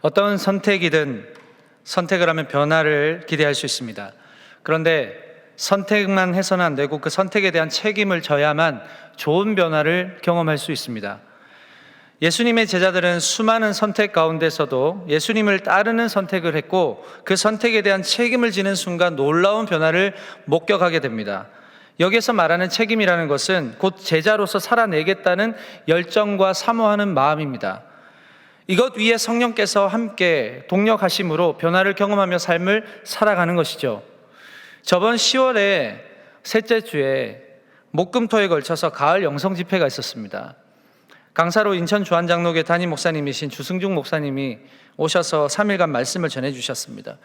어떤 선택이든 선택을 하면 변화를 기대할 수 있습니다. 그런데 선택만 해서는 안 되고 그 선택에 대한 책임을 져야만 좋은 변화를 경험할 수 있습니다. 예수님의 제자들은 수많은 선택 가운데서도 예수님을 따르는 선택을 했고 그 선택에 대한 책임을 지는 순간 놀라운 변화를 목격하게 됩니다. 여기에서 말하는 책임이라는 것은 곧 제자로서 살아내겠다는 열정과 사모하는 마음입니다. 이것 위에 성령께서 함께 동력하심으로 변화를 경험하며 삶을 살아가는 것이죠. 저번 10월에 셋째 주에 목금토에 걸쳐서 가을 영성 집회가 있었습니다. 강사로 인천 주한장로교 담임 목사님이신 주승중 목사님이 오셔서 3일간 말씀을 전해주셨습니다.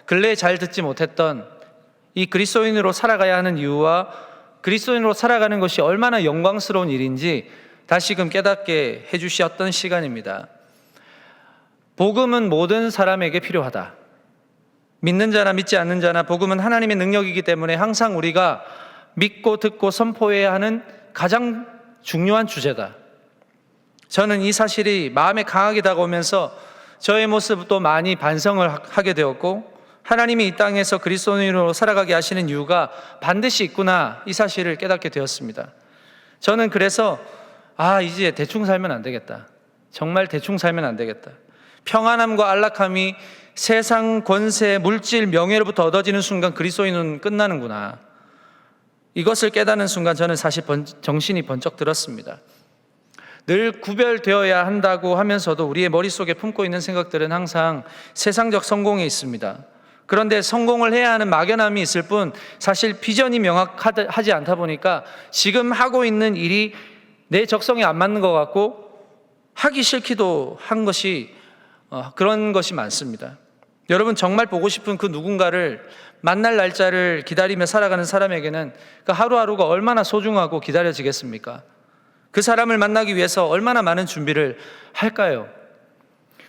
근래에 잘 듣지 못했던 이 그리스도인으로 살아가야 하는 이유와 그리스도인으로 살아가는 것이 얼마나 영광스러운 일인지 다시금 깨닫게 해주셨던 시간입니다. 복음은 모든 사람에게 필요하다. 믿는 자나 믿지 않는 자나 복음은 하나님의 능력이기 때문에 항상 우리가 믿고 듣고 선포해야 하는 가장 중요한 주제다. 저는 이 사실이 마음에 강하게 다가오면서 저의 모습도 많이 반성을 하게 되었고 하나님이 이 땅에서 그리스도인으로 살아가게 하시는 이유가 반드시 있구나, 이 사실을 깨닫게 되었습니다. 저는 그래서 이제 대충 살면 안 되겠다. 정말 대충 살면 안 되겠다. 평안함과 안락함이 세상 권세, 물질, 명예로부터 얻어지는 순간 그리스도인은 끝나는구나. 이것을 깨닫는 순간 저는 사실 정신이 번쩍 들었습니다. 늘 구별되어야 한다고 하면서도 우리의 머릿속에 품고 있는 생각들은 항상 세상적 성공에 있습니다. 그런데 성공을 해야 하는 막연함이 있을 뿐 사실 비전이 명확하지 않다 보니까 지금 하고 있는 일이 내 적성에 안 맞는 것 같고 하기 싫기도 한 것이 그런 것이 많습니다. 여러분, 정말 보고 싶은 그 누군가를 만날 날짜를 기다리며 살아가는 사람에게는 그 하루하루가 얼마나 소중하고 기다려지겠습니까? 그 사람을 만나기 위해서 얼마나 많은 준비를 할까요?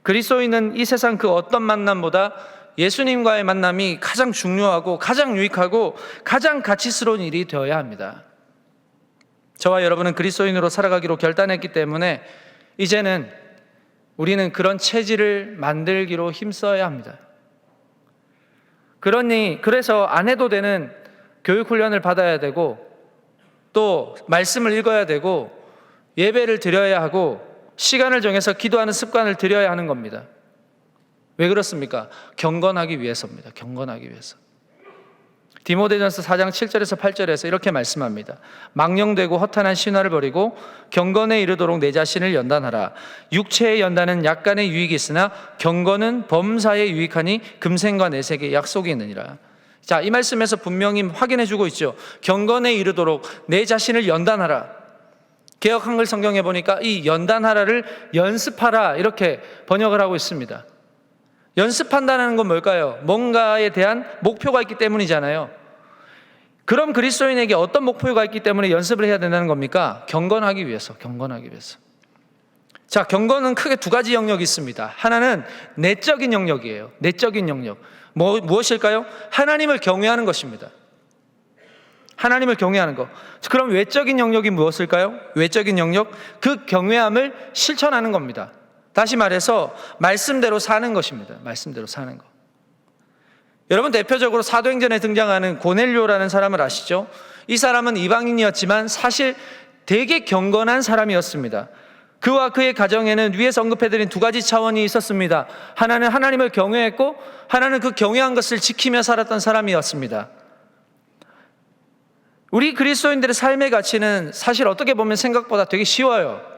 그리스도인은 이 세상 그 어떤 만남보다 예수님과의 만남이 가장 중요하고 가장 유익하고 가장 가치스러운 일이 되어야 합니다. 저와 여러분은 그리스도인으로 살아가기로 결단했기 때문에 이제는 우리는 그런 체질을 만들기로 힘써야 합니다. 그래서 안 해도 되는 교육 훈련을 받아야 되고 또 말씀을 읽어야 되고 예배를 드려야 하고 시간을 정해서 기도하는 습관을 들여야 하는 겁니다. 왜 그렇습니까? 경건하기 위해서입니다. 경건하기 위해서. 디모데전서 4장 7절에서 8절에서 이렇게 말씀합니다. 망령되고 허탄한 신화를 버리고 경건에 이르도록 내 자신을 연단하라. 육체의 연단은 약간의 유익이 있으나 경건은 범사에 유익하니 금생과 내색에 약속이 있느니라. 자, 이 말씀에서 분명히 확인해 주고 있죠. 경건에 이르도록 내 자신을 연단하라. 개역 한글 성경에 보니까 이 연단하라를 연습하라 이렇게 번역을 하고 있습니다. 연습한다는 건 뭘까요? 뭔가에 대한 목표가 있기 때문이잖아요. 그럼 그리스도인에게 어떤 목표가 있기 때문에 연습을 해야 된다는 겁니까? 경건하기 위해서. 자, 경건은 크게 두 가지 영역이 있습니다. 하나는 내적인 영역이에요. 내적인 영역. 무엇일까요? 하나님을 경외하는 것입니다. 하나님을 경외하는 것. 그럼 외적인 영역이 무엇일까요? 외적인 영역, 그 경외함을 실천하는 겁니다. 다시 말해서 말씀대로 사는 것입니다. 말씀대로 사는 것. 여러분, 대표적으로 사도행전에 등장하는 고넬료라는 사람을 아시죠? 이 사람은 이방인이었지만 사실 되게 경건한 사람이었습니다. 그와 그의 가정에는 위에서 언급해드린 두 가지 차원이 있었습니다. 하나는 하나님을 경외했고 하나는 그 경외한 것을 지키며 살았던 사람이었습니다. 우리 그리스도인들의 삶의 가치는 사실 어떻게 보면 생각보다 되게 쉬워요.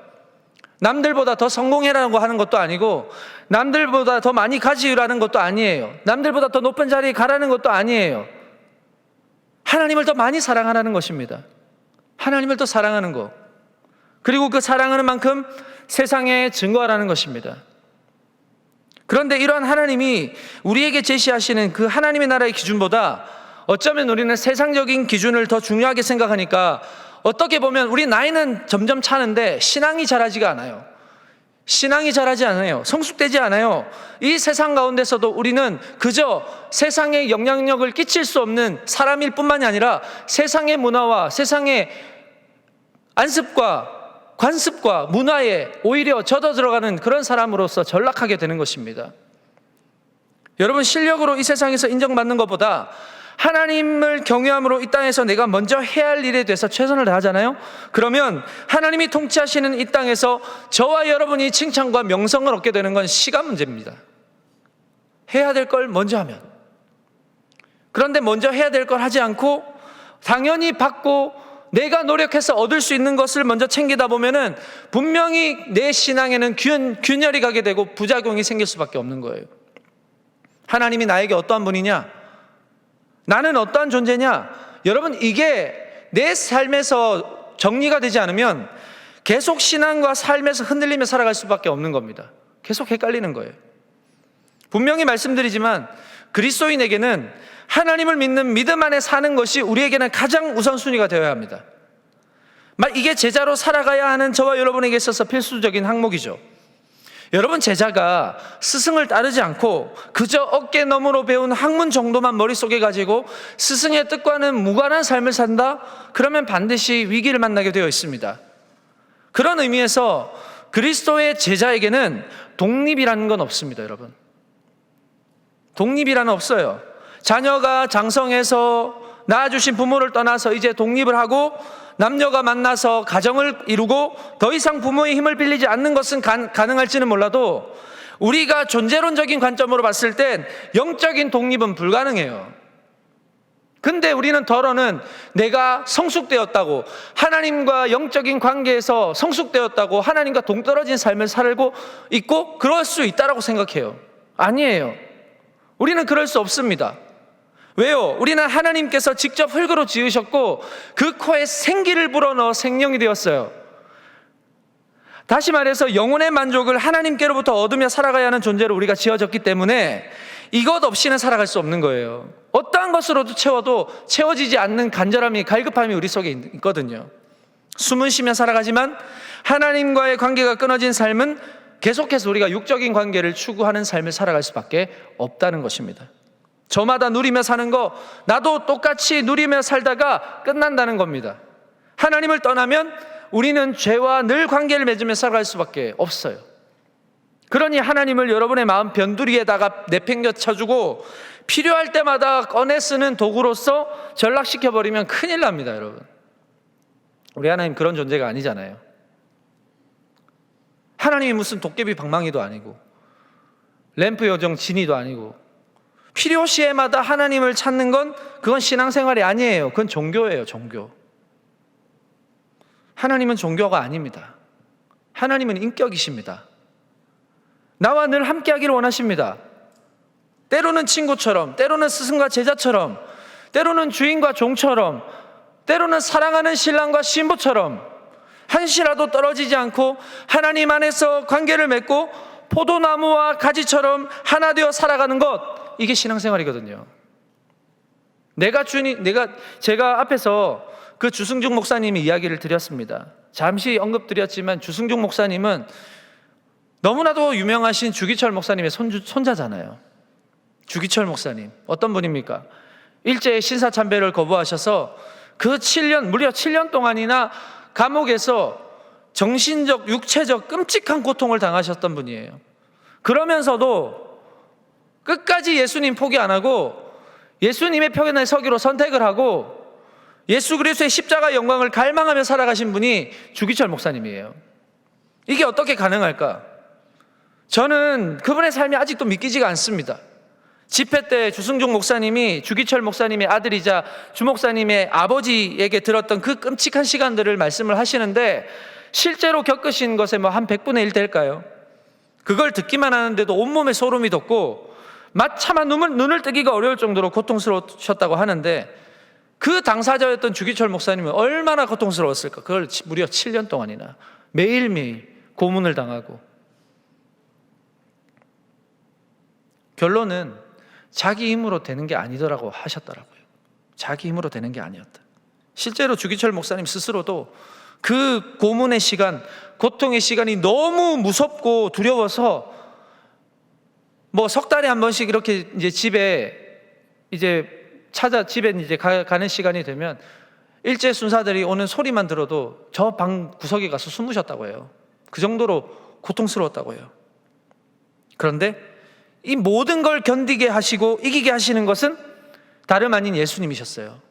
남들보다 더 성공해라고 하는 것도 아니고 남들보다 더 많이 가지라는 것도 아니에요. 남들보다 더 높은 자리에 가라는 것도 아니에요. 하나님을 더 많이 사랑하라는 것입니다. 하나님을 더 사랑하는 것, 그리고 그 사랑하는 만큼 세상에 증거하라는 것입니다. 그런데 이러한 하나님이 우리에게 제시하시는 그 하나님의 나라의 기준보다 어쩌면 우리는 세상적인 기준을 더 중요하게 생각하니까 어떻게 보면 우리 나이는 점점 차는데 신앙이 자라지가 않아요. 신앙이 자라지 않아요. 성숙되지 않아요. 이 세상 가운데서도 우리는 그저 세상에 영향력을 끼칠 수 없는 사람일 뿐만이 아니라 세상의 문화와 세상의 안습과 관습과 문화에 오히려 젖어 들어가는 그런 사람으로서 전락하게 되는 것입니다. 여러분, 실력으로 이 세상에서 인정받는 것보다 하나님을 경외함으로 이 땅에서 내가 먼저 해야 할 일에 대해서 최선을 다하잖아요. 그러면 하나님이 통치하시는 이 땅에서 저와 여러분이 칭찬과 명성을 얻게 되는 건 시간 문제입니다. 해야 될 걸 먼저 하면. 그런데 먼저 해야 될 걸 하지 않고 당연히 받고 내가 노력해서 얻을 수 있는 것을 먼저 챙기다 보면은 분명히 내 신앙에는 균열이 가게 되고 부작용이 생길 수밖에 없는 거예요. 하나님이 나에게 어떠한 분이냐? 나는 어떠한 존재냐? 여러분, 이게 내 삶에서 정리가 되지 않으면 계속 신앙과 삶에서 흔들리며 살아갈 수밖에 없는 겁니다. 계속 헷갈리는 거예요. 분명히 말씀드리지만 그리스도인에게는 하나님을 믿는 믿음 안에 사는 것이 우리에게는 가장 우선순위가 되어야 합니다. 이게 제자로 살아가야 하는 저와 여러분에게 있어서 필수적인 항목이죠. 여러분, 제자가 스승을 따르지 않고 그저 어깨 너머로 배운 학문 정도만 머릿속에 가지고 스승의 뜻과는 무관한 삶을 산다? 그러면 반드시 위기를 만나게 되어 있습니다. 그런 의미에서 그리스도의 제자에게는 독립이라는 건 없습니다, 여러분. 독립이라는 없어요. 자녀가 장성해서 낳아주신 부모를 떠나서 이제 독립을 하고 남녀가 만나서 가정을 이루고 더 이상 부모의 힘을 빌리지 않는 것은 가능할지는 몰라도 우리가 존재론적인 관점으로 봤을 땐 영적인 독립은 불가능해요. 근데 우리는 덜어는 내가 성숙되었다고, 하나님과 영적인 관계에서 성숙되었다고, 하나님과 동떨어진 삶을 살고 있고 그럴 수 있다라고 생각해요. 아니에요. 우리는 그럴 수 없습니다. 왜요? 우리는 하나님께서 직접 흙으로 지으셨고 그 코에 생기를 불어넣어 생명이 되었어요. 다시 말해서 영혼의 만족을 하나님께로부터 얻으며 살아가야 하는 존재로 우리가 지어졌기 때문에 이것 없이는 살아갈 수 없는 거예요. 어떠한 것으로도 채워도 채워지지 않는 간절함이, 갈급함이 우리 속에 있거든요. 숨은 쉬며 살아가지만 하나님과의 관계가 끊어진 삶은 계속해서 우리가 육적인 관계를 추구하는 삶을 살아갈 수밖에 없다는 것입니다. 저마다 누리며 사는 거, 나도 똑같이 누리며 살다가 끝난다는 겁니다. 하나님을 떠나면 우리는 죄와 늘 관계를 맺으며 살아갈 수밖에 없어요. 그러니 하나님을 여러분의 마음 변두리에다가 내팽겨 쳐주고 필요할 때마다 꺼내 쓰는 도구로서 전락시켜버리면 큰일 납니다, 여러분. 우리 하나님 그런 존재가 아니잖아요. 하나님이 무슨 도깨비 방망이도 아니고 램프 요정 지니도 아니고 필요 시에마다 하나님을 찾는 건 그건 신앙생활이 아니에요. 그건 종교예요, 종교. 하나님은 종교가 아닙니다. 하나님은 인격이십니다. 나와 늘 함께하기를 원하십니다. 때로는 친구처럼, 때로는 스승과 제자처럼, 때로는 주인과 종처럼, 때로는 사랑하는 신랑과 신부처럼 한시라도 떨어지지 않고 하나님 안에서 관계를 맺고 포도나무와 가지처럼 하나 되어 살아가는 것, 이게 신앙생활이거든요. 제가 앞에서 그 주승중 목사님이 이야기를 드렸습니다. 잠시 언급드렸지만 주승중 목사님은 너무나도 유명하신 주기철 목사님의 손자잖아요. 주기철 목사님 어떤 분입니까? 일제의 신사참배를 거부하셔서 그 7년, 무려 7년 동안이나 감옥에서 정신적, 육체적 끔찍한 고통을 당하셨던 분이에요. 그러면서도 끝까지 예수님 포기 안 하고 예수님의 편에 서기로 선택을 하고 예수 그리스도의 십자가 영광을 갈망하며 살아가신 분이 주기철 목사님이에요. 이게 어떻게 가능할까? 저는 그분의 삶이 아직도 믿기지가 않습니다. 집회 때 주승종 목사님이 주기철 목사님의 아들이자 주 목사님의 아버지에게 들었던 그 끔찍한 시간들을 말씀을 하시는데 실제로 겪으신 것에 한 100분의 1 될까요? 그걸 듣기만 하는데도 온몸에 소름이 돋고 차마 눈을 뜨기가 어려울 정도로 고통스러우셨다고 하는데 그 당사자였던 주기철 목사님은 얼마나 고통스러웠을까? 그걸 무려 7년 동안이나 매일매일 고문을 당하고, 결론은 자기 힘으로 되는 게 아니더라고 하셨더라고요. 자기 힘으로 되는 게 아니었다. 실제로 주기철 목사님 스스로도 그 고문의 시간, 고통의 시간이 너무 무섭고 두려워서 석 달에 한 번씩 이렇게 이제 집에 이제 가는 시간이 되면 일제 순사들이 오는 소리만 들어도 저 방 구석에 가서 숨 쉬었다고 해요. 그 정도로 고통스러웠다고 해요. 그런데 이 모든 걸 견디게 하시고 이기게 하시는 것은 다름 아닌 예수님이셨어요.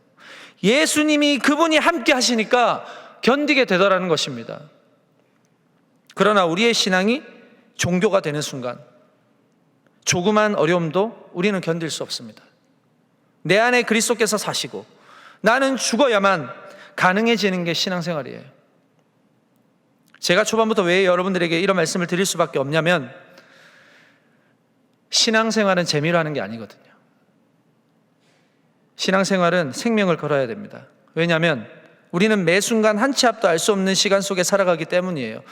예수님이, 그분이 함께 하시니까 견디게 되더라는 것입니다. 그러나 우리의 신앙이 종교가 되는 순간 조그만 어려움도 우리는 견딜 수 없습니다. 내 안에 그리스도께서 사시고 나는 죽어야만 가능해지는 게 신앙생활이에요. 제가 초반부터 왜 여러분들에게 이런 말씀을 드릴 수밖에 없냐면, 신앙생활은 재미로 하는 게 아니거든요. 신앙생활은 생명을 걸어야 됩니다. 왜냐하면 우리는 매 순간 한 치 앞도 알 수 없는 시간 속에 살아가기 때문이에요.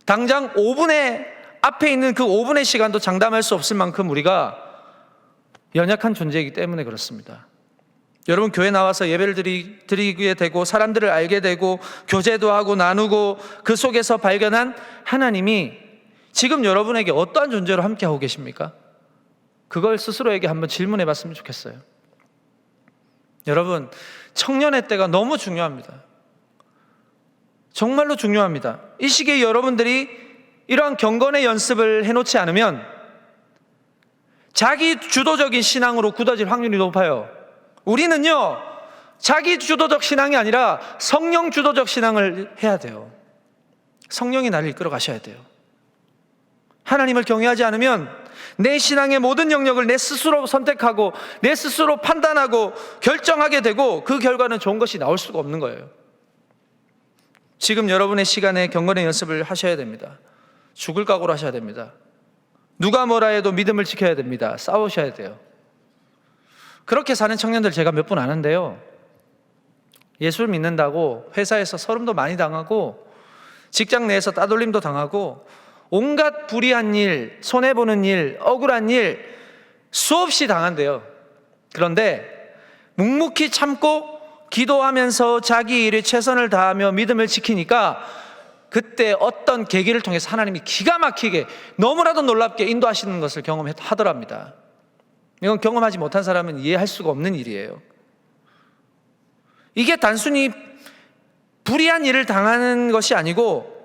당장 5분의 앞에 있는 그 5분의 시간도 장담할 수 없을 만큼 우리가 연약한 존재이기 때문에 그렇습니다. 여러분, 교회 나와서 예배를 드리게 되고 사람들을 알게 되고 교제도 하고 나누고 그 속에서 발견한 하나님이 지금 여러분에게 어떠한 존재로 함께하고 계십니까? 그걸 스스로에게 한번 질문해 봤으면 좋겠어요. 여러분, 청년의 때가 너무 중요합니다. 정말로 중요합니다. 이 시기에 여러분들이 이러한 경건의 연습을 해놓지 않으면 자기 주도적인 신앙으로 굳어질 확률이 높아요. 우리는요, 자기 주도적 신앙이 아니라 성령 주도적 신앙을 해야 돼요. 성령이 나를 이끌어 가셔야 돼요. 하나님을 경외하지 않으면 내 신앙의 모든 영역을 내 스스로 선택하고 내 스스로 판단하고 결정하게 되고 그 결과는 좋은 것이 나올 수가 없는 거예요. 지금 여러분의 시간에 경건의 연습을 하셔야 됩니다. 죽을 각오로 하셔야 됩니다. 누가 뭐라 해도 믿음을 지켜야 됩니다. 싸우셔야 돼요. 그렇게 사는 청년들 제가 몇 분 아는데요, 예수를 믿는다고 회사에서 서름도 많이 당하고 직장 내에서 따돌림도 당하고 온갖 불의한 일, 손해보는 일, 억울한 일 수없이 당한대요. 그런데 묵묵히 참고 기도하면서 자기 일에 최선을 다하며 믿음을 지키니까 그때 어떤 계기를 통해서 하나님이 기가 막히게 너무나도 놀랍게 인도하시는 것을 경험하더랍니다. 이건 경험하지 못한 사람은 이해할 수가 없는 일이에요. 이게 단순히 불의한 일을 당하는 것이 아니고,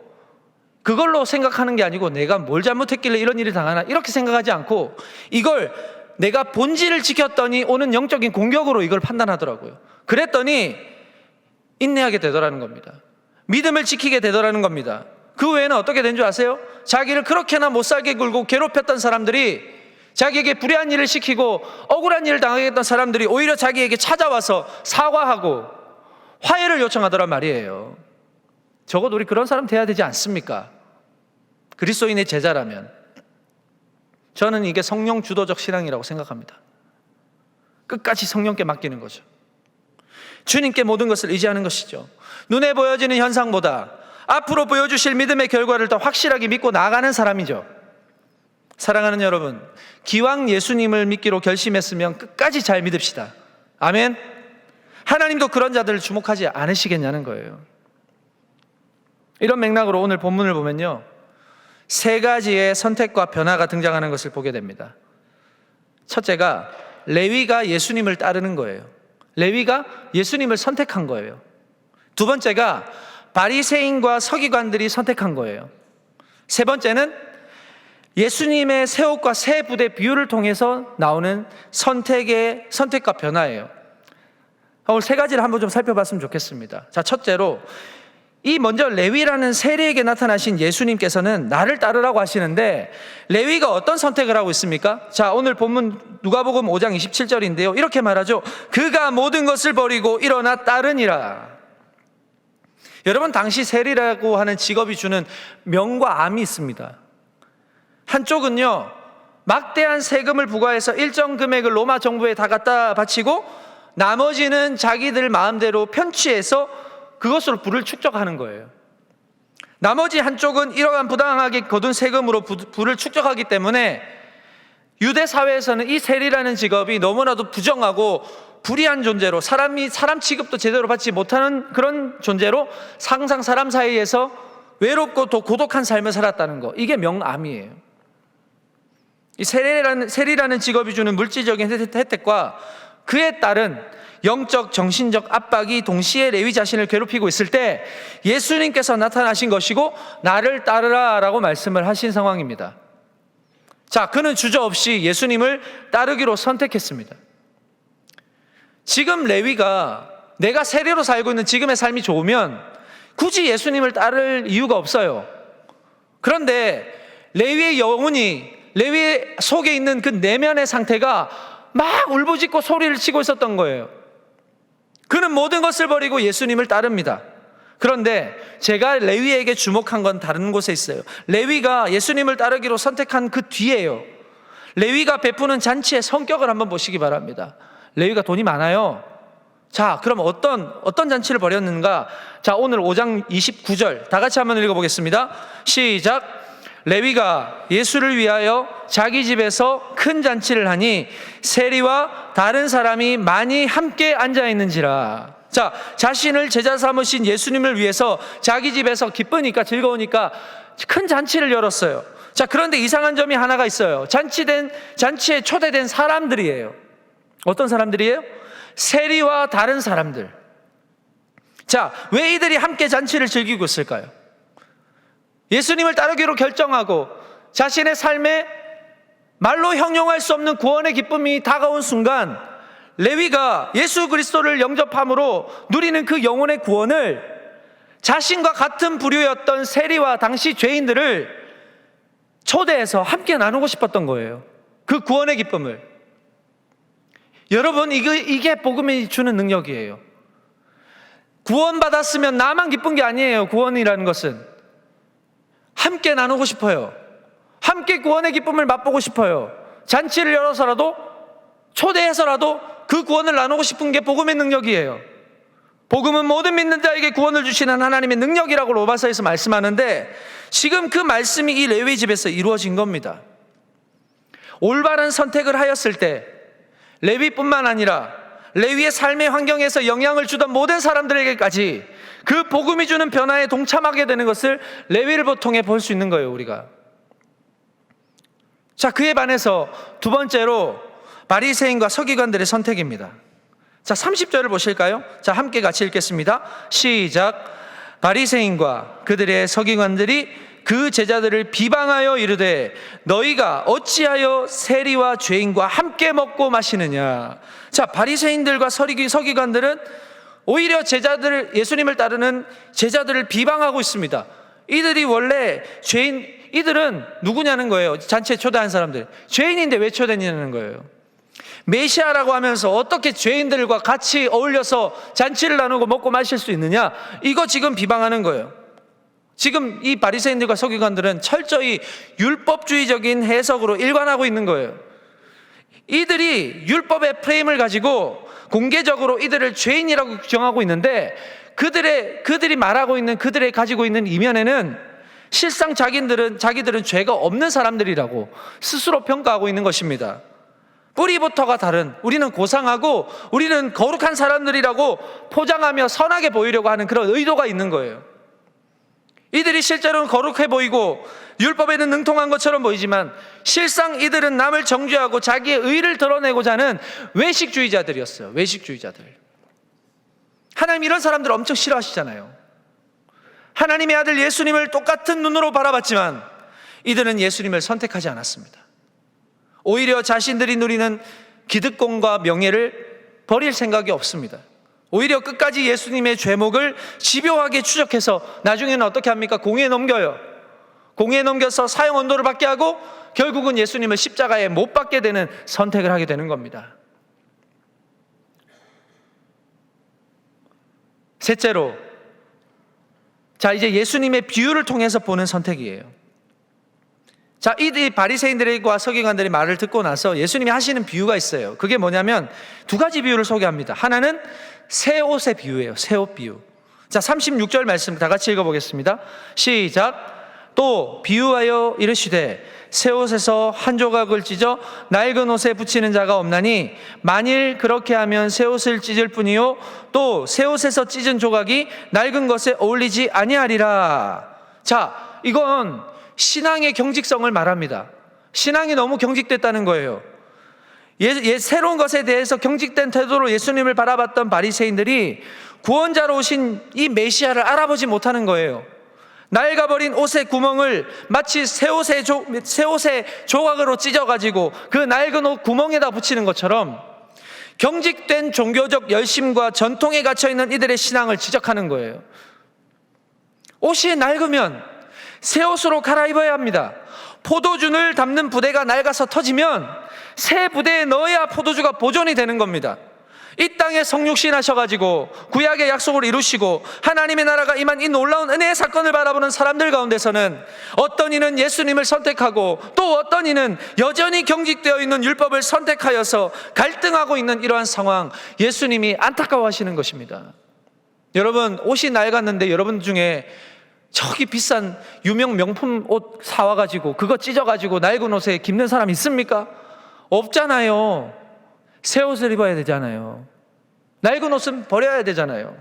그걸로 생각하는 게 아니고 내가 뭘 잘못했길래 이런 일을 당하나 이렇게 생각하지 않고 이걸 내가 본질을 지켰더니 오는 영적인 공격으로 이걸 판단하더라고요. 그랬더니 인내하게 되더라는 겁니다. 믿음을 지키게 되더라는 겁니다. 그 외에는 어떻게 된 줄 아세요? 자기를 그렇게나 못살게 굴고 괴롭혔던 사람들이, 자기에게 불의한 일을 시키고 억울한 일을 당하게 했던 사람들이 오히려 자기에게 찾아와서 사과하고 화해를 요청하더란 말이에요. 적어도 우리 그런 사람 돼야 되지 않습니까? 그리스도인의 제자라면. 저는 이게 성령 주도적 신앙이라고 생각합니다. 끝까지 성령께 맡기는 거죠. 주님께 모든 것을 의지하는 것이죠. 눈에 보여지는 현상보다 앞으로 보여주실 믿음의 결과를 더 확실하게 믿고 나아가는 사람이죠. 사랑하는 여러분, 기왕 예수님을 믿기로 결심했으면 끝까지 잘 믿읍시다. 아멘. 하나님도 그런 자들을 주목하지 않으시겠냐는 거예요. 이런 맥락으로 오늘 본문을 보면요, 세 가지의 선택과 변화가 등장하는 것을 보게 됩니다. 첫째가 레위가 예수님을 따르는 거예요. 레위가 예수님을 선택한 거예요. 두 번째가 바리새인과 서기관들이 선택한 거예요. 세 번째는 예수님의 새 옷과 새 부대 비유를 통해서 나오는 선택과 변화예요. 오늘 세 가지를 한번 좀 살펴봤으면 좋겠습니다. 자, 첫째로 먼저 레위라는 세리에게 나타나신 예수님께서는 나를 따르라고 하시는데, 레위가 어떤 선택을 하고 있습니까? 자, 오늘 본문 누가복음 5장 27절인데요 이렇게 말하죠. 그가 모든 것을 버리고 일어나 따르니라. 여러분, 당시 세리라고 하는 직업이 주는 명과 암이 있습니다. 한쪽은요, 막대한 세금을 부과해서 일정 금액을 로마 정부에 다 갖다 바치고 나머지는 자기들 마음대로 편취해서 그것으로 부를 축적하는 거예요. 나머지 한쪽은 이러한 부당하게 거둔 세금으로 부를 축적하기 때문에 유대 사회에서는 이 세리라는 직업이 너무나도 부정하고 불의한 존재로, 사람 취급도 제대로 받지 못하는 그런 존재로 항상 사람 사이에서 외롭고 또 고독한 삶을 살았다는 거, 이게 명암이에요. 이 세리라는 직업이 주는 물질적인 혜택과 그에 따른 영적, 정신적 압박이 동시에 레위 자신을 괴롭히고 있을 때 예수님께서 나타나신 것이고 나를 따르라 라고 말씀을 하신 상황입니다. 자, 그는 주저없이 예수님을 따르기로 선택했습니다. 지금 레위가 내가 세리로 살고 있는 지금의 삶이 좋으면 굳이 예수님을 따를 이유가 없어요. 그런데 레위의 영혼이, 레위 속에 있는 그 내면의 상태가 막 울부짖고 소리를 치고 있었던 거예요. 그는 모든 것을 버리고 예수님을 따릅니다. 그런데 제가 레위에게 주목한 건 다른 곳에 있어요. 레위가 예수님을 따르기로 선택한 그 뒤에요. 레위가 베푸는 잔치의 성격을 한번 보시기 바랍니다. 레위가 돈이 많아요. 자, 그럼 어떤 잔치를 벌였는가? 자, 오늘 5장 29절 다 같이 한번 읽어보겠습니다. 시작. 레위가 예수를 위하여 자기 집에서 큰 잔치를 하니 세리와 다른 사람이 많이 함께 앉아 있는지라. 자, 자신을 제자 삼으신 예수님을 위해서 자기 집에서 기쁘니까 즐거우니까 큰 잔치를 열었어요. 자, 그런데 이상한 점이 하나가 있어요. 잔치에 초대된 사람들이에요. 어떤 사람들이에요? 세리와 다른 사람들. 자, 왜 이들이 함께 잔치를 즐기고 있을까요? 예수님을 따르기로 결정하고 자신의 삶에 말로 형용할 수 없는 구원의 기쁨이 다가온 순간 레위가 예수 그리스도를 영접함으로 누리는 그 영혼의 구원을 자신과 같은 부류였던 세리와 당시 죄인들을 초대해서 함께 나누고 싶었던 거예요. 그 구원의 기쁨을. 여러분, 이게 복음이 주는 능력이에요. 구원받았으면 나만 기쁜 게 아니에요. 구원이라는 것은 함께 나누고 싶어요. 함께 구원의 기쁨을 맛보고 싶어요. 잔치를 열어서라도, 초대해서라도 그 구원을 나누고 싶은 게 복음의 능력이에요. 복음은 모든 믿는 자에게 구원을 주시는 하나님의 능력이라고 로마서에서 말씀하는데 지금 그 말씀이 이 레위 집에서 이루어진 겁니다. 올바른 선택을 하였을 때 레위뿐만 아니라 레위의 삶의 환경에서 영향을 주던 모든 사람들에게까지 그 복음이 주는 변화에 동참하게 되는 것을 레위를 통해 볼 수 있는 거예요, 우리가. 자, 그에 반해서 두 번째로 바리새인과 서기관들의 선택입니다. 자, 30절을 보실까요? 자, 함께 같이 읽겠습니다. 시작. 바리새인과 그들의 서기관들이 그 제자들을 비방하여 이르되 너희가 어찌하여 세리와 죄인과 함께 먹고 마시느냐. 자, 바리새인들과 서기관들은 오히려 예수님을 따르는 제자들을 비방하고 있습니다. 이들이 원래 이들은 누구냐는 거예요. 잔치에 초대한 사람들. 죄인인데 왜 초대했냐는 거예요. 메시아라고 하면서 어떻게 죄인들과 같이 어울려서 잔치를 나누고 먹고 마실 수 있느냐? 이거 지금 비방하는 거예요. 지금 이 바리새인들과 서기관들은 철저히 율법주의적인 해석으로 일관하고 있는 거예요. 이들이 율법의 프레임을 가지고 공개적으로 이들을 죄인이라고 규정하고 있는데 그들이 말하고 있는, 그들이 가지고 있는 이면에는 실상 자기들은 죄가 없는 사람들이라고 스스로 평가하고 있는 것입니다. 뿌리부터가 다른, 우리는 고상하고 우리는 거룩한 사람들이라고 포장하며 선하게 보이려고 하는 그런 의도가 있는 거예요. 이들이 실제로는 거룩해 보이고 율법에는 능통한 것처럼 보이지만 실상 이들은 남을 정죄하고 자기의 의를 드러내고자 하는 외식주의자들이었어요. 외식주의자들. 하나님 이런 사람들 엄청 싫어하시잖아요. 하나님의 아들 예수님을 똑같은 눈으로 바라봤지만 이들은 예수님을 선택하지 않았습니다. 오히려 자신들이 누리는 기득권과 명예를 버릴 생각이 없습니다. 오히려 끝까지 예수님의 죄목을 집요하게 추적해서 나중에는 어떻게 합니까? 공의에 넘겨요. 공의에 넘겨서 사형 언도를 받게 하고 결국은 예수님을 십자가에 못 박게 되는 선택을 하게 되는 겁니다. 셋째로, 자, 이제 예수님의 비유를 통해서 보는 선택이에요. 자, 이 바리새인들과 서기관들이 말을 듣고 나서 예수님이 하시는 비유가 있어요. 그게 뭐냐면 두 가지 비유를 소개합니다. 하나는 새 옷의 비유예요. 새 옷 비유. 자, 36절 말씀 다 같이 읽어보겠습니다. 시작. 또 비유하여 이르시되 새 옷에서 한 조각을 찢어 낡은 옷에 붙이는 자가 없나니 만일 그렇게 하면 새 옷을 찢을 뿐이요 또 새 옷에서 찢은 조각이 낡은 것에 어울리지 아니하리라. 자, 이건 신앙의 경직성을 말합니다. 신앙이 너무 경직됐다는 거예요. 새로운 것에 대해서 경직된 태도로 예수님을 바라봤던 바리새인들이 구원자로 오신 이 메시아를 알아보지 못하는 거예요. 낡아버린 옷의 구멍을 마치 새 옷의 조각으로 찢어가지고 그 낡은 옷 구멍에다 붙이는 것처럼 경직된 종교적 열심과 전통에 갇혀있는 이들의 신앙을 지적하는 거예요. 옷이 낡으면 새 옷으로 갈아입어야 합니다. 포도주를 담는 부대가 낡아서 터지면 새 부대에 넣어야 포도주가 보존이 되는 겁니다. 이 땅에 성육신 하셔가지고 구약의 약속을 이루시고 하나님의 나라가 임한 이 놀라운 은혜의 사건을 바라보는 사람들 가운데서는 어떤 이는 예수님을 선택하고 또 어떤 이는 여전히 경직되어 있는 율법을 선택하여서 갈등하고 있는 이러한 상황, 예수님이 안타까워하시는 것입니다. 여러분, 옷이 낡았는데 여러분 중에 저기 비싼 유명 명품 옷 사와가지고 그거 찢어가지고 낡은 옷에 입는 사람 있습니까? 없잖아요. 새 옷을 입어야 되잖아요. 낡은 옷은 버려야 되잖아요.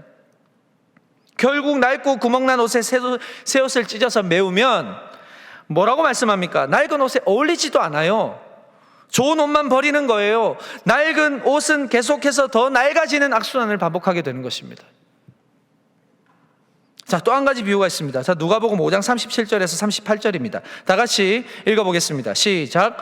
결국 낡고 구멍난 옷에 새 옷을 찢어서 메우면 뭐라고 말씀합니까? 낡은 옷에 어울리지도 않아요. 좋은 옷만 버리는 거예요. 낡은 옷은 계속해서 더 낡아지는 악순환을 반복하게 되는 것입니다. 자, 또 한 가지 비유가 있습니다. 자, 누가복음 5장 37절에서 38절입니다. 다 같이 읽어보겠습니다. 시작.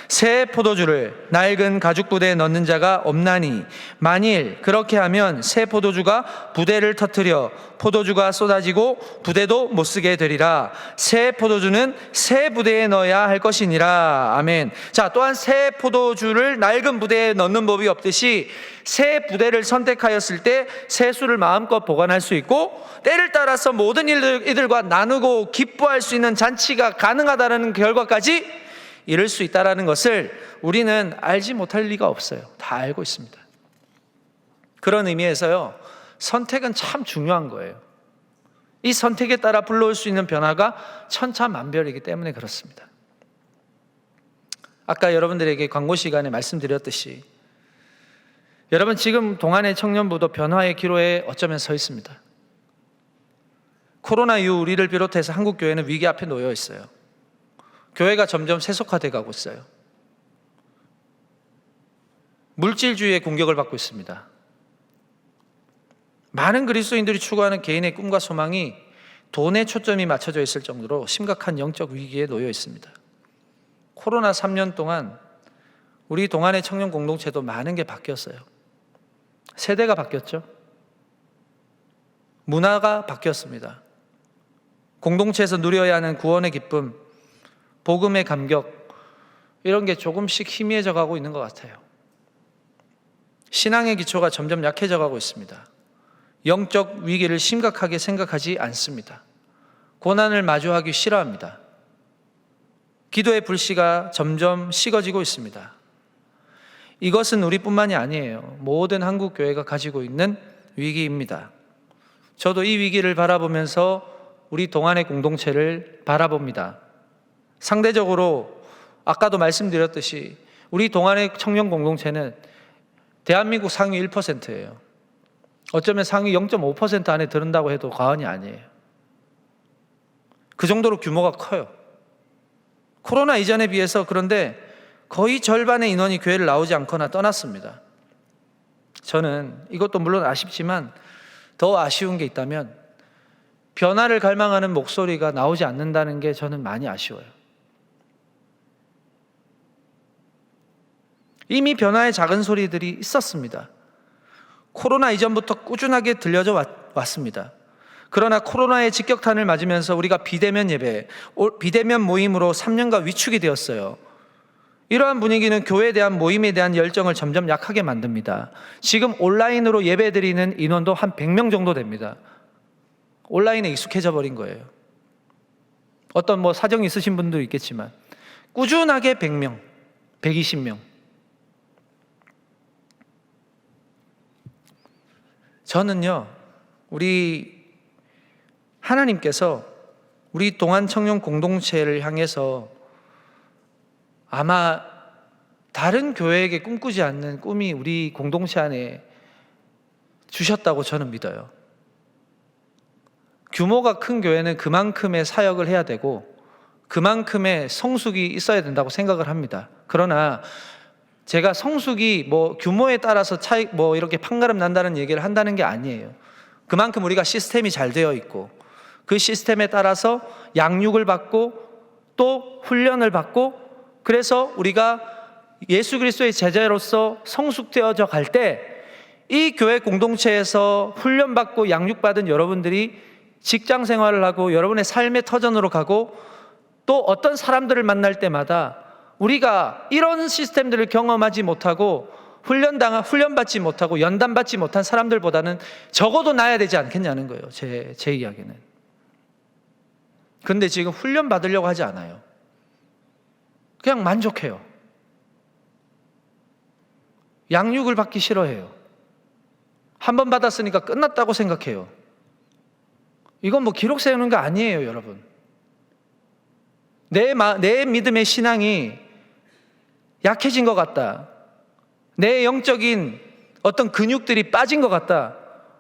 새 포도주를 낡은 가죽 부대에 넣는 자가 없나니 만일 그렇게 하면 새 포도주가 부대를 터뜨려 포도주가 쏟아지고 부대도 못 쓰게 되리라. 새 포도주는 새 부대에 넣어야 할 것이니라. 아멘. 자, 또한 새 포도주를 낡은 부대에 넣는 법이 없듯이 새 부대를 선택하였을 때 새 술을 마음껏 보관할 수 있고 때를 따라서 모든 이들과 나누고 기뻐할 수 있는 잔치가 가능하다는 결과까지 이룰 수 있다는 것을 우리는 알지 못할 리가 없어요. 다 알고 있습니다. 그런 의미에서요, 선택은 참 중요한 거예요. 이 선택에 따라 불러올 수 있는 변화가 천차만별이기 때문에 그렇습니다. 아까 여러분들에게 광고 시간에 말씀드렸듯이 여러분, 지금 동안의 청년부도 변화의 기로에 어쩌면 서 있습니다. 코로나 이후 우리를 비롯해서 한국 교회는 위기 앞에 놓여 있어요. 교회가 점점 세속화돼 가고 있어요. 물질주의의 공격을 받고 있습니다. 많은 그리스도인들이 추구하는 개인의 꿈과 소망이 돈에 초점이 맞춰져 있을 정도로 심각한 영적 위기에 놓여 있습니다. 코로나 3년 동안 우리 동안의 청년 공동체도 많은 게 바뀌었어요. 세대가 바뀌었죠. 문화가 바뀌었습니다. 공동체에서 누려야 하는 구원의 기쁨, 복음의 감격, 이런 게 조금씩 희미해져 가고 있는 것 같아요. 신앙의 기초가 점점 약해져 가고 있습니다. 영적 위기를 심각하게 생각하지 않습니다. 고난을 마주하기 싫어합니다. 기도의 불씨가 점점 식어지고 있습니다. 이것은 우리뿐만이 아니에요. 모든 한국 교회가 가지고 있는 위기입니다. 저도 이 위기를 바라보면서 우리 동안의 공동체를 바라봅니다. 상대적으로 아까도 말씀드렸듯이 우리 동안의 청년 공동체는 대한민국 상위 1%예요. 어쩌면 상위 0.5% 안에 들은다고 해도 과언이 아니에요. 그 정도로 규모가 커요. 코로나 이전에 비해서 그런데 거의 절반의 인원이 교회를 나오지 않거나 떠났습니다. 저는 이것도 물론 아쉽지만 더 아쉬운 게 있다면 변화를 갈망하는 목소리가 나오지 않는다는 게 저는 많이 아쉬워요. 이미 변화의 작은 소리들이 있었습니다. 코로나 이전부터 꾸준하게 들려져 왔습니다. 그러나 코로나의 직격탄을 맞으면서 우리가 비대면 예배, 비대면 모임으로 3년간 위축이 되었어요. 이러한 분위기는 교회에 대한 모임에 대한 열정을 점점 약하게 만듭니다. 지금 온라인으로 예배 드리는 인원도 한 100명 정도 됩니다. 온라인에 익숙해져 버린 거예요. 어떤 사정이 있으신 분도 있겠지만 꾸준하게 100명, 120명. 저는요, 우리 하나님께서 우리 동안 청년 공동체를 향해서 아마 다른 교회에게 꿈꾸지 않는 꿈이 우리 공동체 안에 주셨다고 저는 믿어요. 규모가 큰 교회는 그만큼의 사역을 해야 되고 그만큼의 성숙이 있어야 된다고 생각을 합니다. 그러나 제가 성숙이 뭐 규모에 따라서 차이 뭐 이렇게 판가름 난다는 얘기를 한다는 게 아니에요. 그만큼 우리가 시스템이 잘 되어 있고 그 시스템에 따라서 양육을 받고 또 훈련을 받고 그래서 우리가 예수 그리스도의 제자로서 성숙되어져 갈 때 이 교회 공동체에서 훈련받고 양육받은 여러분들이 직장 생활을 하고 여러분의 삶의 터전으로 가고 또 어떤 사람들을 만날 때마다 우리가 이런 시스템들을 경험하지 못하고 훈련받지 못하고 연단받지 못한 사람들보다는 적어도 나아야 되지 않겠냐는 거예요. 제 이야기는. 그런데 지금 훈련 받으려고 하지 않아요. 그냥 만족해요. 양육을 받기 싫어해요. 한 번 받았으니까 끝났다고 생각해요. 이건 뭐 기록 세우는 거 아니에요, 여러분. 내 믿음의 신앙이 약해진 것 같다. 내 영적인 어떤 근육들이 빠진 것 같다.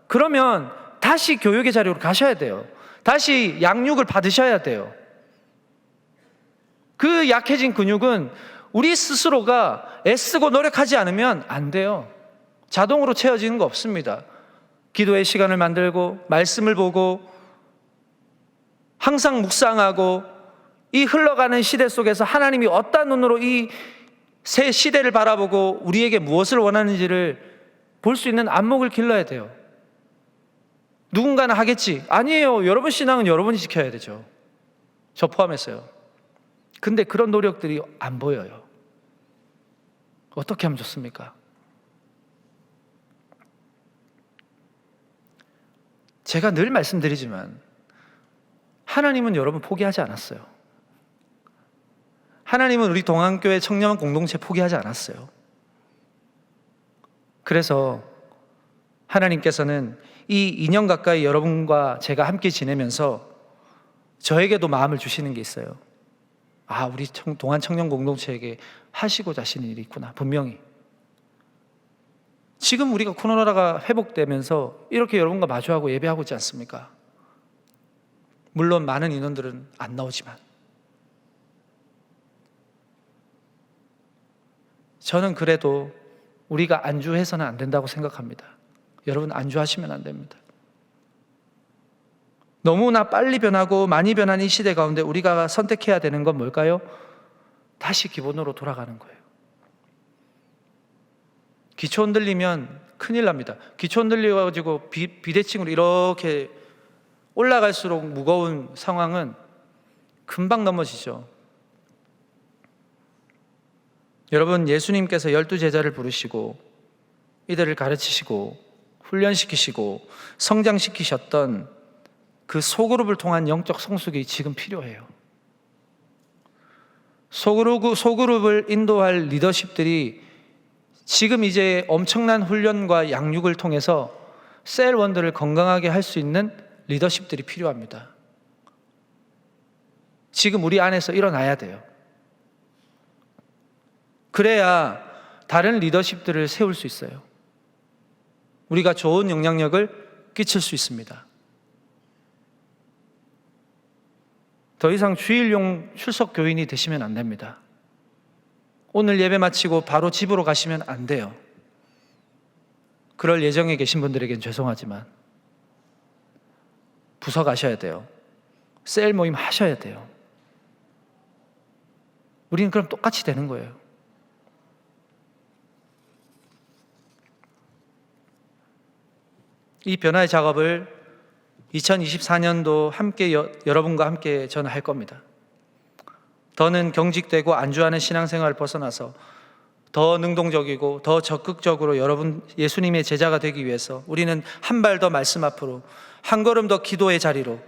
그러면 다시 교육의 자리로 가셔야 돼요. 다시 양육을 받으셔야 돼요. 그 약해진 근육은 우리 스스로가 애쓰고 노력하지 않으면 안 돼요. 자동으로 채워지는 거 없습니다. 기도의 시간을 만들고 말씀을 보고 항상 묵상하고 이 흘러가는 시대 속에서 하나님이 어떤 눈으로 이 새 시대를 바라보고 우리에게 무엇을 원하는지를 볼 수 있는 안목을 길러야 돼요. 누군가는 하겠지. 아니에요. 여러분 신앙은 여러분이 지켜야 되죠. 저 포함해서요. 근데 그런 노력들이 안 보여요. 어떻게 하면 좋습니까? 제가 늘 말씀드리지만 하나님은 여러분 포기하지 않았어요. 하나님은 우리 동안교회 청년 공동체 포기하지 않았어요. 그래서 하나님께서는 이 2년 가까이 여러분과 제가 함께 지내면서 저에게도 마음을 주시는 게 있어요. 아, 우리 동안 청년 공동체에게 하시고자 하시는 일이 있구나. 분명히 지금 우리가 코로나가 회복되면서 이렇게 여러분과 마주하고 예배하고 있지 않습니까? 물론 많은 인원들은 안 나오지만 저는 그래도 우리가 안주해서는 안 된다고 생각합니다. 여러분 안주하시면 안 됩니다. 너무나 빨리 변하고 많이 변한 이 시대 가운데 우리가 선택해야 되는 건 뭘까요? 다시 기본으로 돌아가는 거예요. 기초 흔들리면 큰일 납니다. 기초 흔들려가지고 비대칭으로 이렇게 올라갈수록 무거운 상황은 금방 넘어지죠. 여러분, 예수님께서 12제자를 부르시고 이들을 가르치시고 훈련시키시고 성장시키셨던 그 소그룹을 통한 영적 성숙이 지금 필요해요. 소그룹을 인도할 리더십들이 지금 이제 엄청난 훈련과 양육을 통해서 셀원들을 건강하게 할 수 있는 리더십들이 필요합니다. 지금 우리 안에서 일어나야 돼요. 그래야 다른 리더십들을 세울 수 있어요. 우리가 좋은 영향력을 끼칠 수 있습니다. 더 이상 주일용 출석 교인이 되시면 안 됩니다. 오늘 예배 마치고 바로 집으로 가시면 안 돼요. 그럴 예정에 계신 분들에겐 죄송하지만 부서 가셔야 돼요. 셀 모임 하셔야 돼요. 우리는 그럼 똑같이 되는 거예요. 이 변화의 작업을 2024년도 함께 여러분과 함께 저는 할 겁니다. 더는 경직되고 안주하는 신앙생활을 벗어나서 더 능동적이고 더 적극적으로 여러분 예수님의 제자가 되기 위해서 우리는 한 발 더 말씀 앞으로, 한 걸음 더 기도의 자리로,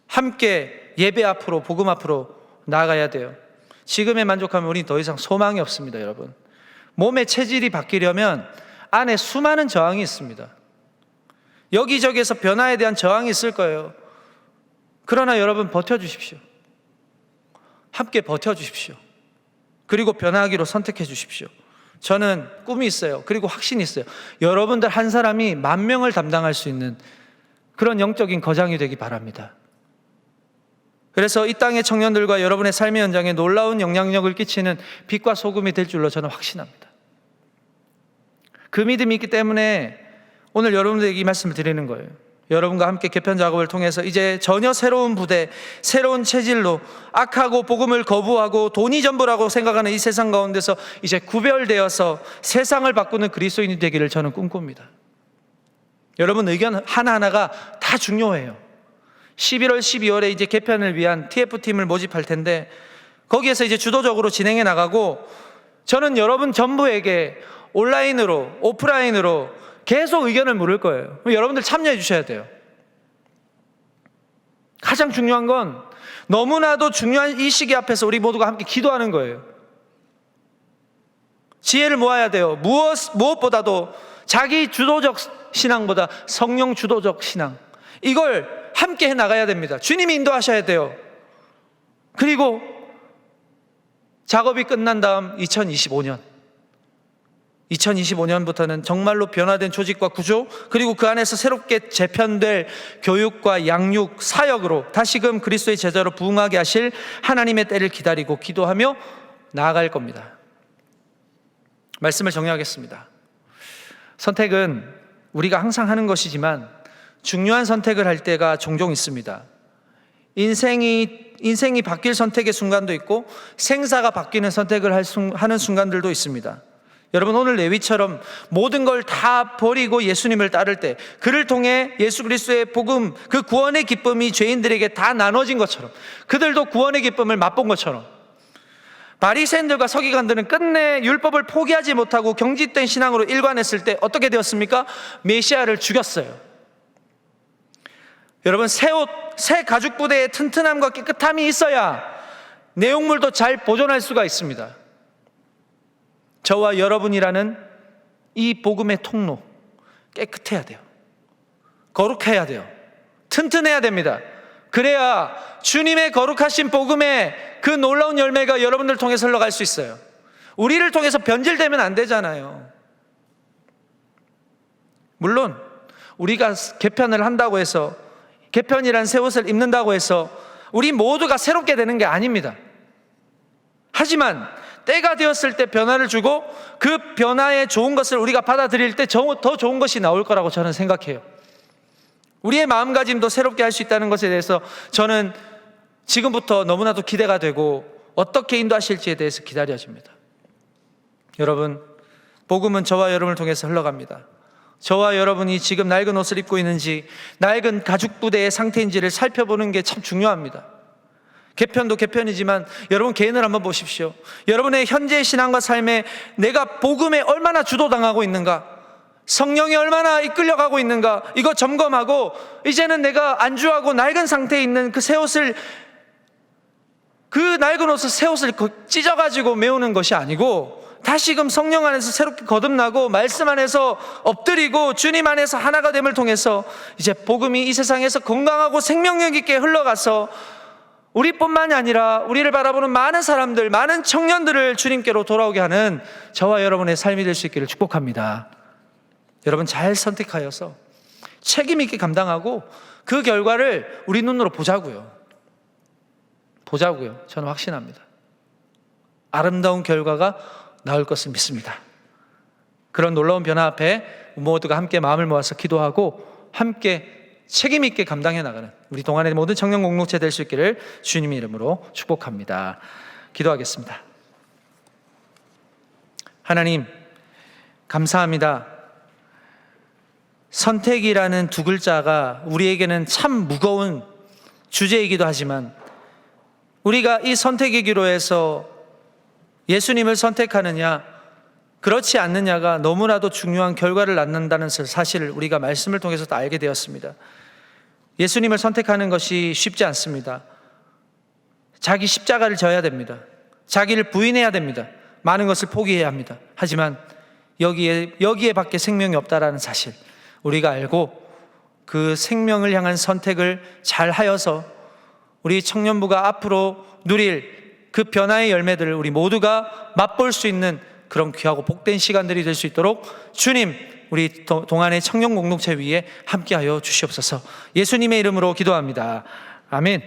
함께 예배 앞으로, 복음 앞으로 나아가야 돼요. 지금에 만족하면 우리는 더 이상 소망이 없습니다. 여러분, 몸의 체질이 바뀌려면 안에 수많은 저항이 있습니다. 여기저기에서 변화에 대한 저항이 있을 거예요. 그러나 여러분 버텨주십시오. 함께 버텨주십시오. 그리고 변화하기로 선택해 주십시오. 저는 꿈이 있어요. 그리고 확신이 있어요. 여러분들 한 사람이 10,000명을 담당할 수 있는 그런 영적인 거장이 되기 바랍니다. 그래서 이 땅의 청년들과 여러분의 삶의 현장에 놀라운 영향력을 끼치는 빛과 소금이 될 줄로 저는 확신합니다. 그 믿음이 있기 때문에 오늘 여러분들에게 이 말씀을 드리는 거예요. 여러분과 함께 개편 작업을 통해서 이제 전혀 새로운 부대, 새로운 체질로 악하고 복음을 거부하고 돈이 전부라고 생각하는 이 세상 가운데서 이제 구별되어서 세상을 바꾸는 그리스도인이 되기를 저는 꿈꿉니다. 여러분 의견 하나하나가 다 중요해요. 11월, 12월에 이제 개편을 위한 TF팀을 모집할 텐데 거기에서 이제 주도적으로 진행해 나가고 저는 여러분 전부에게 온라인으로, 오프라인으로 계속 의견을 물을 거예요. 여러분들 참여해 주셔야 돼요. 가장 중요한 건 너무나도 중요한 이 시기 앞에서 우리 모두가 함께 기도하는 거예요. 지혜를 모아야 돼요. 무엇보다도 자기 주도적 신앙보다 성령 주도적 신앙, 이걸 함께 해 나가야 됩니다. 주님이 인도하셔야 돼요. 그리고 작업이 끝난 다음 2025년부터는 정말로 변화된 조직과 구조, 그리고 그 안에서 새롭게 재편될 교육과 양육, 사역으로 다시금 그리스도의 제자로 부흥하게 하실 하나님의 때를 기다리고 기도하며 나아갈 겁니다. 말씀을 정리하겠습니다. 선택은 우리가 항상 하는 것이지만 중요한 선택을 할 때가 종종 있습니다. 인생이 바뀔 선택의 순간도 있고 생사가 바뀌는 선택을 하는 순간들도 있습니다. 여러분, 오늘 레위처럼 모든 걸 다 버리고 예수님을 따를 때 그를 통해 예수 그리스도의 복음, 그 구원의 기쁨이 죄인들에게 다 나눠진 것처럼, 그들도 구원의 기쁨을 맛본 것처럼, 바리새인들과 서기관들은 끝내 율법을 포기하지 못하고 경직된 신앙으로 일관했을 때 어떻게 되었습니까? 메시아를 죽였어요. 여러분, 새 옷, 새 가죽 부대의 튼튼함과 깨끗함이 있어야 내용물도 잘 보존할 수가 있습니다. 저와 여러분이라는 이 복음의 통로, 깨끗해야 돼요. 거룩해야 돼요. 튼튼해야 됩니다. 그래야 주님의 거룩하신 복음의 그 놀라운 열매가 여러분들 통해서 흘러갈 수 있어요. 우리를 통해서 변질되면 안 되잖아요. 물론 우리가 개편을 한다고 해서, 개편이란 새 옷을 입는다고 해서 우리 모두가 새롭게 되는 게 아닙니다. 하지만 때가 되었을 때 변화를 주고 그 변화의 좋은 것을 우리가 받아들일 때 더 좋은 것이 나올 거라고 저는 생각해요. 우리의 마음가짐도 새롭게 할 수 있다는 것에 대해서 저는 지금부터 너무나도 기대가 되고 어떻게 인도하실지에 대해서 기다려집니다. 여러분, 복음은 저와 여러분을 통해서 흘러갑니다. 저와 여러분이 지금 낡은 옷을 입고 있는지, 낡은 가죽 부대의 상태인지를 살펴보는 게 참 중요합니다. 개편도 개편이지만 여러분 개인을 한번 보십시오. 여러분의 현재 신앙과 삶에 내가 복음에 얼마나 주도당하고 있는가, 성령이 얼마나 이끌려가고 있는가, 이거 점검하고 이제는 내가 안주하고 낡은 상태에 있는 그 새 옷을, 그 낡은 옷을 새 옷을 찢어가지고 메우는 것이 아니고 다시금 성령 안에서 새롭게 거듭나고 말씀 안에서 엎드리고 주님 안에서 하나가 됨을 통해서 이제 복음이 이 세상에서 건강하고 생명력 있게 흘러가서 우리뿐만이 아니라 우리를 바라보는 많은 사람들, 많은 청년들을 주님께로 돌아오게 하는 저와 여러분의 삶이 될 수 있기를 축복합니다. 여러분, 잘 선택하여서 책임 있게 감당하고 그 결과를 우리 눈으로 보자고요. 저는 확신합니다. 아름다운 결과가 나올 것을 믿습니다. 그런 놀라운 변화 앞에 모두가 함께 마음을 모아서 기도하고 함께 책임 있게 감당해 나가는 우리 동안의 모든 청년 공동체 될 수 있기를 주님의 이름으로 축복합니다. 기도하겠습니다. 하나님, 감사합니다. 선택이라는 두 글자가 우리에게는 참 무거운 주제이기도 하지만 우리가 이 선택의 기로에서 예수님을 선택하느냐 그렇지 않느냐가 너무나도 중요한 결과를 낳는다는 사실을 우리가 말씀을 통해서 다 알게 되었습니다. 예수님을 선택하는 것이 쉽지 않습니다. 자기 십자가를 져야 됩니다. 자기를 부인해야 됩니다. 많은 것을 포기해야 합니다. 하지만 여기에 밖에 생명이 없다라는 사실 우리가 알고 그 생명을 향한 선택을 잘 하여서 우리 청년부가 앞으로 누릴 그 변화의 열매들을 우리 모두가 맛볼 수 있는 그런 귀하고 복된 시간들이 될 수 있도록 주님, 우리 동안의 청년 공동체 위에 함께하여 주시옵소서. 예수님의 이름으로 기도합니다. 아멘.